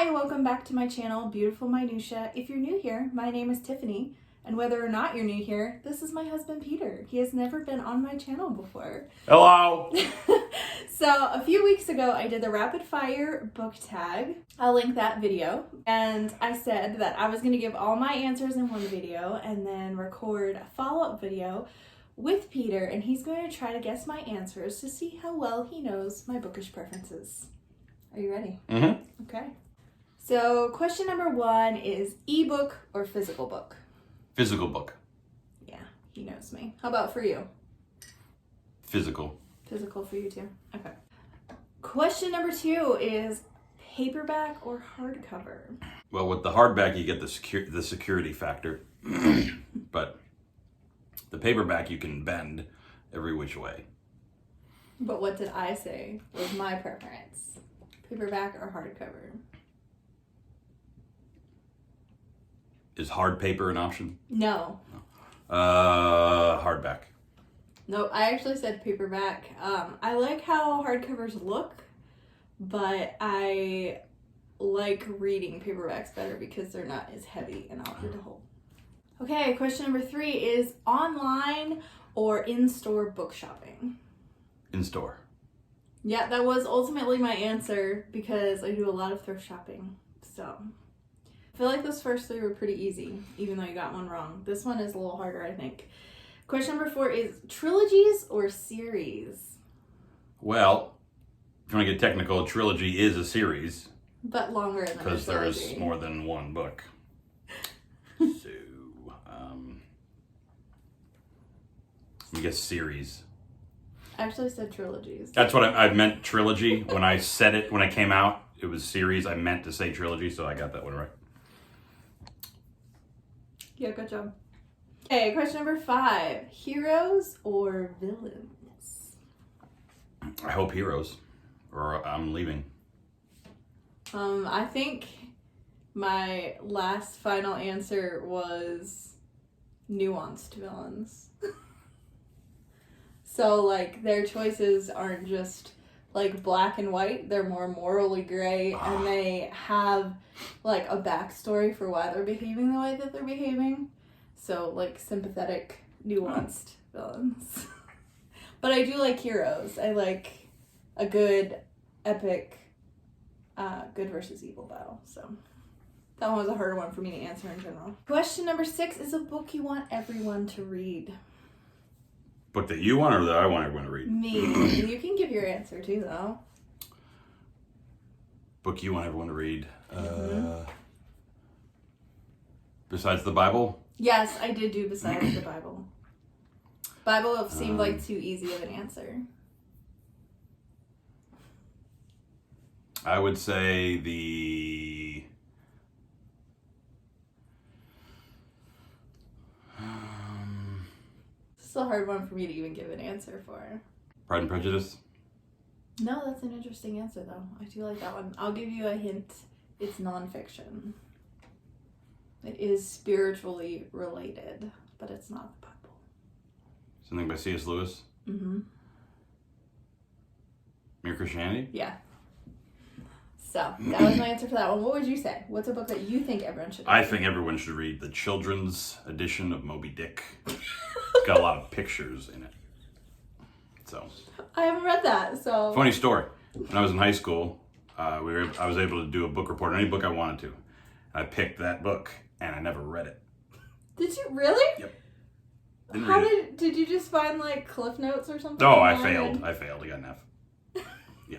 Hi, welcome back to my channel, Beautiful Minutia. If you're new here, my name is Tiffany, and whether or not you're new here, this is my husband Peter. He has never been on my channel before. Hello! So a few weeks ago, I did the rapid fire book tag. I'll link that video. And I said that I was going to give all my answers in one video and then record a follow-up video with Peter, and he's going to try to guess my answers to see how well he knows my bookish preferences. Are you ready? Mm-hmm. Okay. So question number 1 is ebook or physical book? Physical book. Yeah, he knows me. How about for you? Physical. Physical for you too? Okay. Question number 2 is paperback or hardcover? Well, with the hardback, you get the security factor. But the paperback, you can bend every which way. But what did I say was my preference? Paperback or hardcover? Is hard paper an option? No. Hardback. Nope, I actually said paperback. I like how hardcovers look, but I like reading paperbacks better because they're not as heavy and awkward to hold. Okay, question number 3 is online or in-store book shopping? In-store. Yeah, that was ultimately my answer because I do a lot of thrift shopping. So I feel like those first 3 were pretty easy, even though you got one wrong. This one is a little harder, I think. Question number 4 is trilogies or series? Well, if you want to get technical, a trilogy is a series. But longer than a trilogy. Because there's more than one book. So, I guess series. I actually said trilogies. That's what I meant, trilogy. When I said it, when I came out, it was series. I meant to say trilogy, so I got that one right. Yeah, good job. Okay, question number 5. Heroes or villains? I hope heroes, or I'm leaving. I think my last final answer was nuanced villains. So, like, their choices aren't just, like, black and white. They're more morally gray, and they have, like, a backstory for why they're behaving the way that they're behaving. So, like, sympathetic, nuanced villains. But I do like heroes. I like a good, epic, good versus evil battle. So, that one was a harder one for me to answer in general. Question number 6 is a book you want everyone to read. Book that you want or that I want everyone to read? Me. You can give your answer too, though. Book you want everyone to read. Besides the Bible? Yes, I did do besides the Bible. Bible seemed like too easy of an answer. I would say the... It's a hard one for me to even give an answer for. Pride and Prejudice? No, that's an interesting answer, though. I do like that one. I'll give you a hint. It's nonfiction. It is spiritually related, but it's not the Bible. Something by C.S. Lewis? Mm-hmm. Mere Christianity? Yeah. So, that was my answer for that one. What would you say? What's a book that you think everyone should read? I think everyone should read the children's edition of Moby Dick. It's got a lot of pictures in it. So. I haven't read that, so. Funny story. When I was in high school, I was able to do a book report on any book I wanted to. I picked that book, and I never read it. Did you really? Yep. Did you just find like Cliff Notes or something? Oh, I failed. I failed. I got an F. Yeah.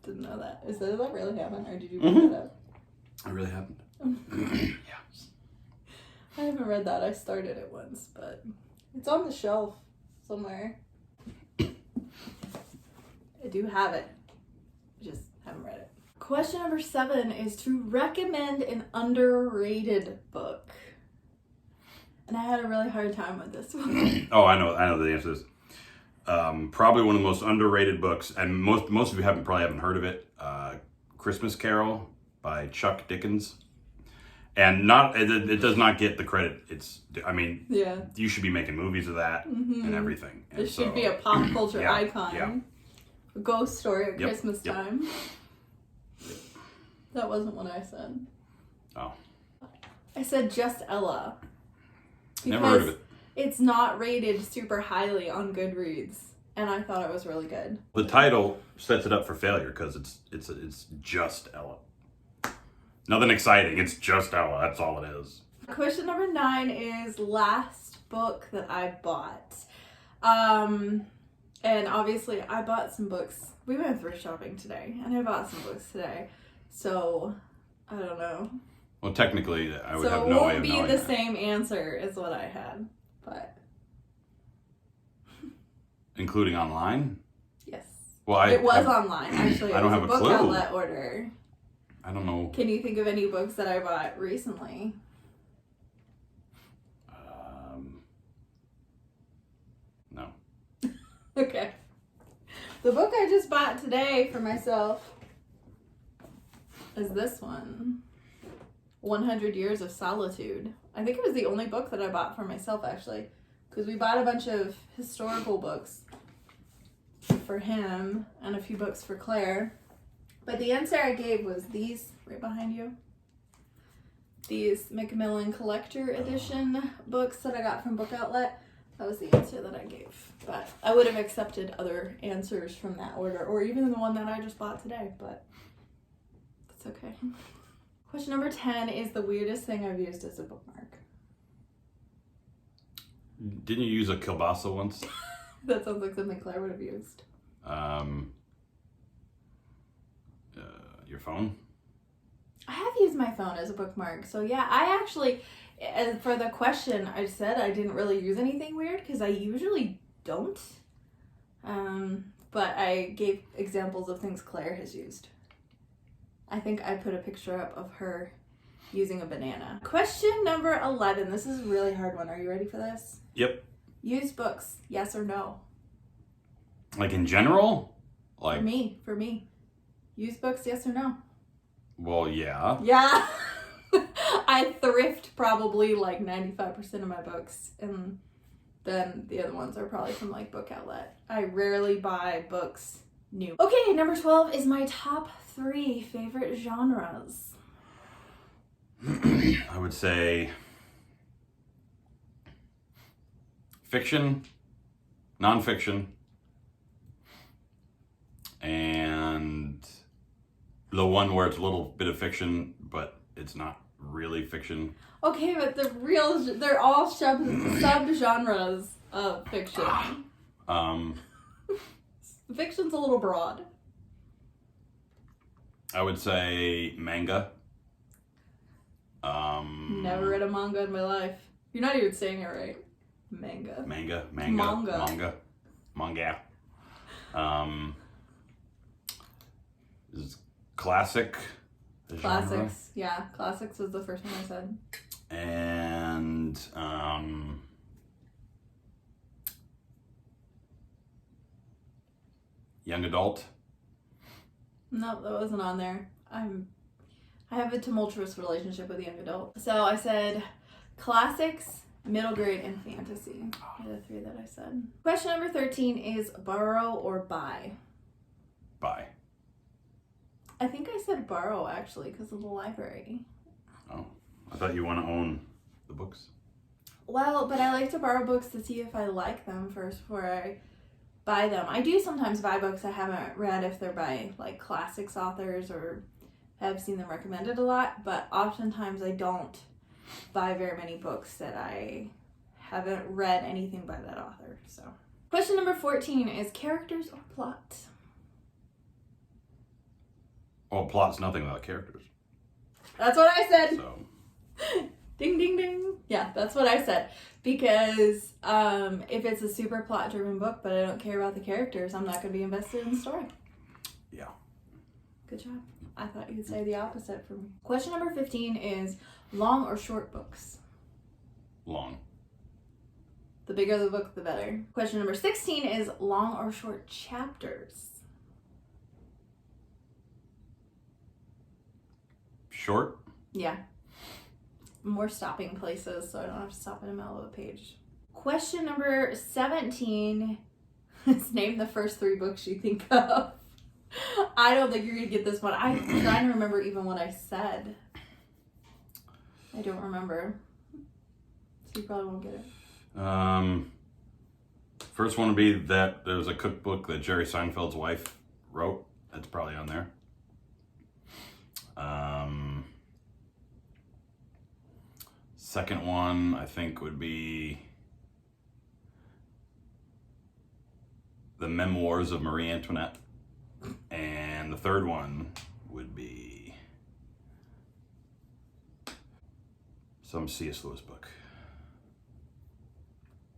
Didn't know that. Did that really happen, or did you make that up? It really happened. Yeah. I haven't read that. I started it once, but it's on the shelf somewhere. I do have it. Just haven't read it. Question number 7 is to recommend an underrated book. And I had a really hard time with this one. Oh, I know the answer is. Probably one of the most underrated books, and most of you probably haven't heard of it. Christmas Carol by Chuck Dickens. And it does not get the credit. Yeah. You should be making movies of that and everything. And it should be a pop culture icon. Yeah. A ghost story at Christmas time. That wasn't what I said. Oh. I said Just Ella. Never heard of it. It's not rated super highly on Goodreads, and I thought it was really good. The title sets it up for failure because it's just Ella. Nothing exciting. It's just Ella. That's all it is. Question number 9 is last book that I bought. And obviously I bought some books. We went thrift shopping today, and I bought some books today. So, I don't know. Well, technically, I would So have it no way won't of be knowing the that. same answer as what I had, but Including online? yes. Well, It was online, actually. I don't It have was a a book clue. outlet order. I don't know. Can you think of any books that I bought recently? No. Okay. The book I just bought today for myself is this one. 100 Years of Solitude. I think it was the only book that I bought for myself, actually. Because we bought a bunch of historical books for him and a few books for Claire. But the answer I gave was these right behind you. These Macmillan Collector Edition books that I got from Book Outlet. That was the answer that I gave. But I would have accepted other answers from that order, or even the one that I just bought today, but that's okay. Question number 10 is the weirdest thing I've used as a bookmark. Didn't you use a kielbasa once? That sounds like something Claire would have used. Your phone? I have used my phone as a bookmark, so yeah, I actually, for the question, I said I didn't really use anything weird because I usually don't. But I gave examples of things Claire has used. I think I put a picture up of her using a banana. Question number 11. This is a really hard one. Are you ready for this? Yep. Used books, yes or no? Like in general? Like, For me. Used books, yes or no? well, yeah. Yeah. I thrift probably like 95% of my books, and then the other ones are probably from like Book Outlet. I rarely buy books new. Okay, number 12 is my top 3 favorite genres. I would say fiction, nonfiction, and the one where it's a little bit of fiction, but it's not really fiction. Okay, but they're all sub-genres of fiction. Fiction's a little broad. I would say manga. Never read a manga in my life. You're not even saying it right. Manga. Manga. Is classic. the genre. Classics. Yeah, classics was the first one I said. And young adult. Nope, that wasn't on there. I have a tumultuous relationship with young adult. So I said classics, middle grade, and fantasy. Are the 3 that I said. Question number 13 is borrow or buy? Buy. I think I said borrow actually because of the library. Oh, I thought you want to own the books. Well, but I like to borrow books to see if I like them first before I buy them. I do sometimes buy books I haven't read if they're by like classics authors or have seen them recommended a lot, but oftentimes I don't buy very many books that I haven't read anything by that author. So, question number 14 is characters or plot? Well, plot's nothing without characters. That's what I said. So Ding, ding, ding. Yeah, that's what I said. Because if it's a super plot-driven book, but I don't care about the characters, I'm not going to be invested in the story. yeah. Good job. I thought you'd say the opposite for me. Question number 15 is long or short books? Long. The bigger the book, the better. Question number 16 is long or short chapters? Short. Yeah. More stopping places, so I don't have to stop in the middle of a page. Question number 17 is name the first 3 books you think of. I don't think you're gonna get this one. I'm trying to remember even what I said. I don't remember. So you probably won't get it. First one would be that there's a cookbook that Jerry Seinfeld's wife wrote. That's probably on there. Second one, I think, would be The Memoirs of Marie Antoinette. And the third one would be some C.S. Lewis book.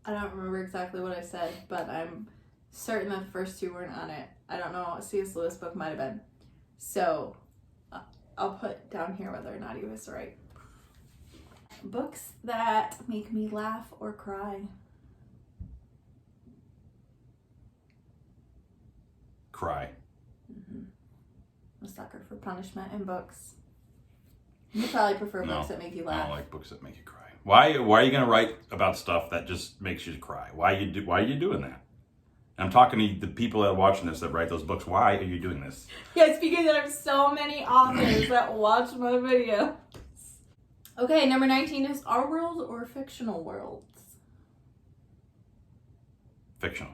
I don't remember exactly what I said, but I'm certain that the first two weren't on it. I don't know what C.S. Lewis book might have been. So I'll put down here whether or not he was right. Books that make me laugh or cry. Cry. I'm a sucker for punishment in books. You probably prefer books that make you I laugh. don't like books that make you cry. Why are you going to write about stuff that just makes you cry? Why are you doing that? I'm talking to the people that are watching this that write those books. Why are you doing this? Yeah, it's because there are so many authors that watch my video. Okay, number 19 is our world or fictional worlds? Fictional.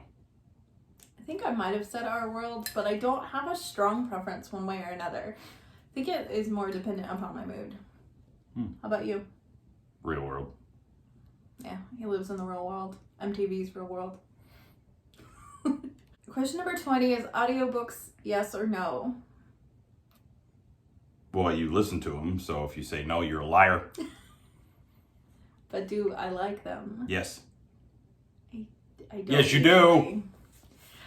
I think I might have said our world, but I don't have a strong preference one way or another. I think it is more dependent upon my mood. How about you? Real world. Yeah, he lives in the real world. MTV's real world. Question number 20 is audiobooks, yes or no? Well, you listen to them, so if you say no, you're a liar. But do I like them? Yes. I don't. Yes, you usually. do.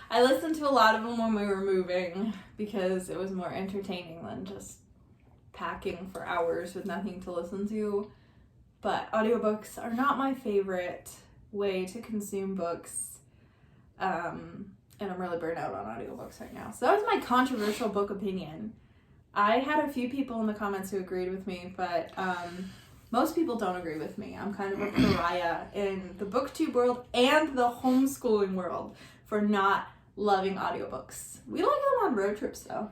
I listened to a lot of them when we were moving because it was more entertaining than just packing for hours with nothing to listen to. But audiobooks are not my favorite way to consume books. And I'm really burnt out on audiobooks right now. So that was my controversial book opinion. I had a few people in the comments who agreed with me, but most people don't agree with me. I'm kind of a pariah in the booktube world and the homeschooling world for not loving audiobooks. We like them on road trips though.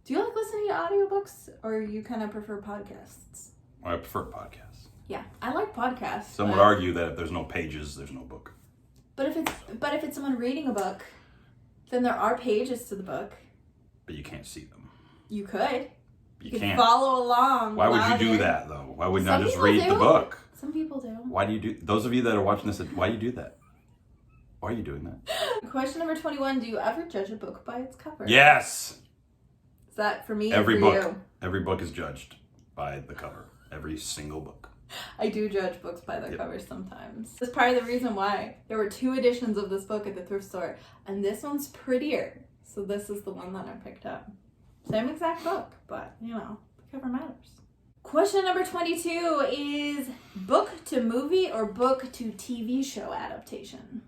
Do you like listening to audiobooks or you kind of prefer podcasts? I prefer podcasts. Yeah, I like podcasts. Some would argue that if there's no pages, there's no book. But if it's someone reading a book, then there are pages to the book. But you can't see them. You could. You could can't. follow along. Why would while you do you're- that though? Why would you Some not just people read the do. book? Some people do. Why do you do? Those of you that are watching this, why do you do that? Why are you doing that? Question number 21. Do you ever judge a book by its cover? Yes. Is that for me Every or book. for you? Every book is judged by the cover. Every single book. I do judge books by their Yep. covers sometimes. That's part of the reason why there were 2 editions of this book at the thrift store, and this one's prettier. So this is the one that I picked up. Same exact book, but you know, the cover matters. Question number 22 is book to movie or book to TV show adaptation?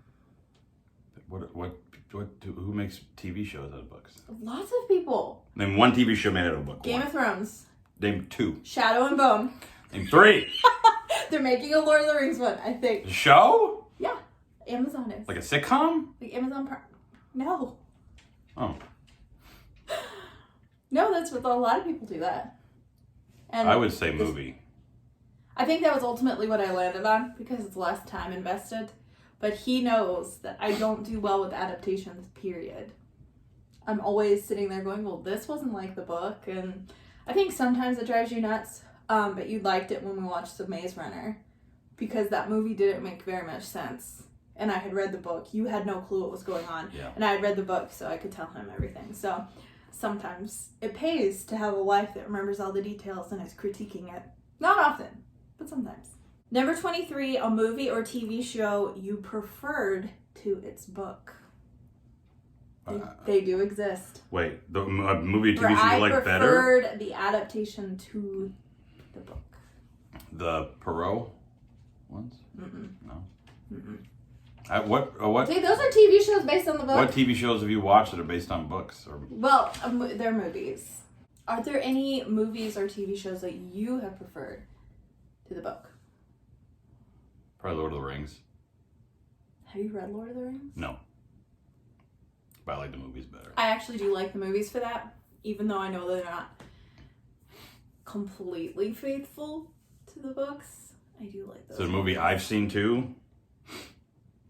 Who makes TV shows out of books? Lots of people. Name one TV show made out of a book. Game One. of Thrones. Name 2. Shadow and Bone. Name 3. They're making a Lord of the Rings one, I think. The show? Yeah, Amazon is. Like a sitcom? Like Amazon Prime. No. Oh. No, that's what a lot of people do that. And I would say movie. I think that was ultimately what I landed on because it's less time invested. But he knows that I don't do well with adaptations, period. I'm always sitting there going, well, this wasn't like the book. And I think sometimes it drives you nuts. But you liked it when we watched The Maze Runner because that movie didn't make very much sense. And I had read the book. You had no clue what was going on. Yeah. And I had read the book, so I could tell him everything. So sometimes it pays to have a wife that remembers all the details and is critiquing it. Not often, but sometimes. Number 23, a movie or TV show you preferred to its book. They do exist. Wait, the movie or Where TV show I you like better? preferred the adaptation to the book. The Perot ones? Mm-mm. No. Mm-mm. What See, those are TV shows based on the book. what TV shows have you watched that are based on books? Or Well, they're movies. Are there any movies or TV shows that you have preferred to the book? probably Lord of the Rings? Have you read Lord of the Rings? No. But I like the movies better. I actually do like the movies for that, even though I know they're not completely faithful to the books. I do like those. So the movie I've seen too,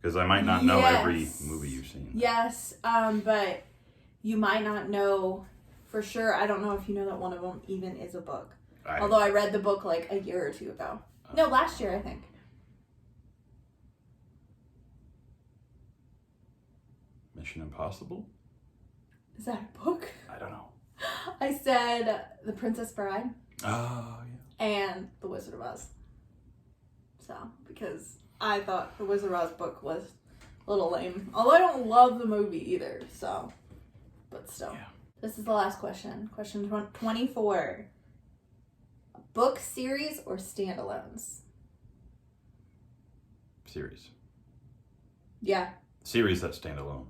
because I might not know every movie you've seen. Yes, but you might not know for sure. I don't know if you know that one of them even is a book. Although I read the book like a year or two ago. No, last year I think. Mission Impossible? Is that a book? I don't know. I said The Princess Bride. Oh, yeah. And The Wizard of Oz. So, because I thought The Wizard of Oz book was a little lame. Although I don't love the movie either, so. But still. Yeah. This is the last question. Question 24. Book series or standalones? Series. Yeah. Series that stand alone.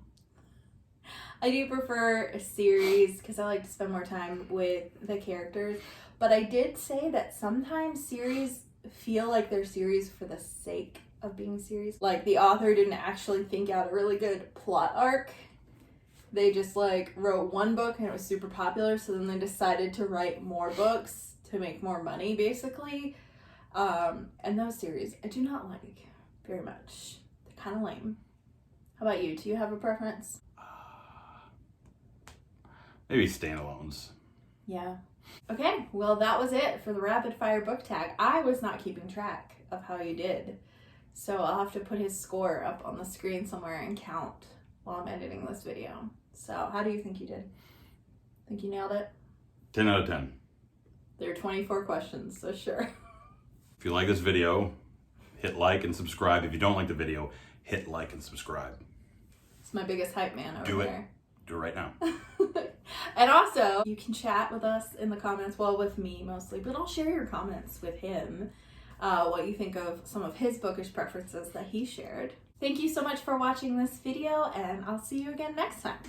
I do prefer a series because I like to spend more time with the characters. But I did say that sometimes series feel like they're series for the sake of being series. Like the author didn't actually think out a really good plot arc. They just like wrote one book and it was super popular. So then they decided to write more books to make more money basically. And those series I do not like very much. They're kind of lame. How about you? Do you have a preference? Maybe standalones. Yeah. Okay, well that was it for the rapid fire book tag. I was not keeping track of how you did. So I'll have to put his score up on the screen somewhere and count while I'm editing this video. So how do you think you did? Think you nailed it? 10 out of 10. There are 24 questions, so sure. If you like this video, hit like and subscribe. If you don't like the video, hit like and subscribe. It's my biggest hype man over there. Do it right now. And also, you can chat with us in the comments, well, with me mostly, but I'll share your comments with him, what you think of some of his bookish preferences that he shared. Thank you so much for watching this video, and I'll see you again next time.